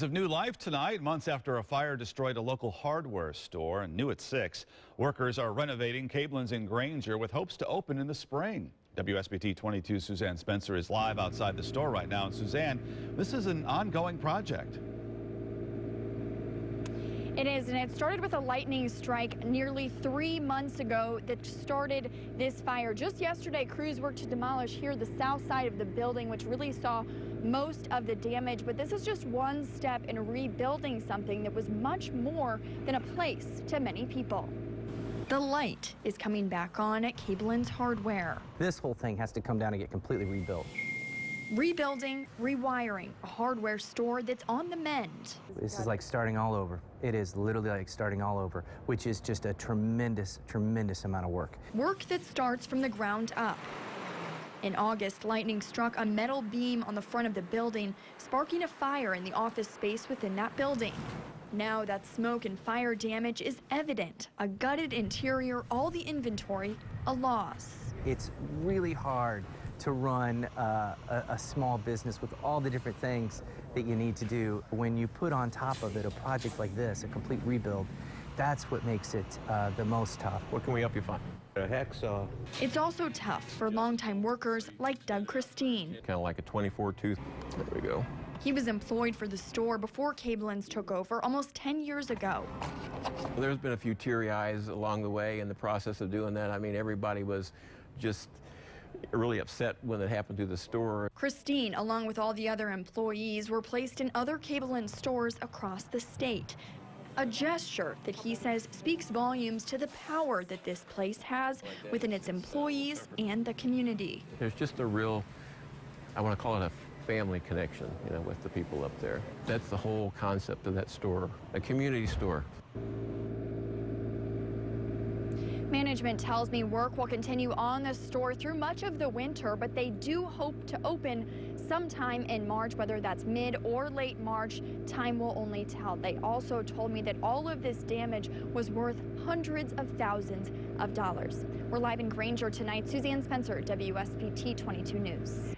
Signs of new life tonight, months after a fire destroyed a local hardware store, new at 6. Workers are renovating Kabelin's in Granger with hopes to open in the spring. WSBT-22 Suzanne Spencer is live outside the store right now. And Suzanne, this is an ongoing project. It is, and it started with a lightning strike nearly 3 months ago that started this fire. Just yesterday, crews worked to demolish here the south side of the building, which really saw most of the damage. But this is just one step in rebuilding something that was much more than a place to many people. The light is coming back on at Kabelin's Hardware. This whole thing has to come down and get completely rebuilt. Rebuilding, rewiring a hardware store that's on the mend. This is like starting all over. It is literally like starting all over, which is just a tremendous, tremendous amount of work. Work that starts from the ground up. In August, lightning struck a metal beam on the front of the building, sparking a fire in the office space within that building. Now that smoke and fire damage is evident. A gutted interior, all the inventory, a loss. It's really hard to run a small business with all the different things that you need to do. When you put on top of it a project like this, a complete rebuild, that's what makes it the most tough. What can we help you find? A hacksaw. It's also tough for longtime workers like Doug Christine. Kind of like a 24 tooth. There we go. He was employed for the store before Kabelin's took over almost 10 years ago. There's been a few teary eyes along the way in the process of doing that. I mean, everybody was just really upset when it happened to the store. Christine, along with all the other employees, were placed in other Kabelin stores across the state. A gesture that he says speaks volumes to the power that this place has within its employees and the community. There's just a real, I want to call it a family connection, you know, with the people up there. That's the whole concept of that store, a community store. Management tells me work will continue on the store through much of the winter, but they do hope to open sometime in March, whether that's mid or late March. Time will only tell. They also told me that all of this damage was worth hundreds of thousands of dollars. We're live in Granger tonight. Suzanne Spencer, WSBT 22 News.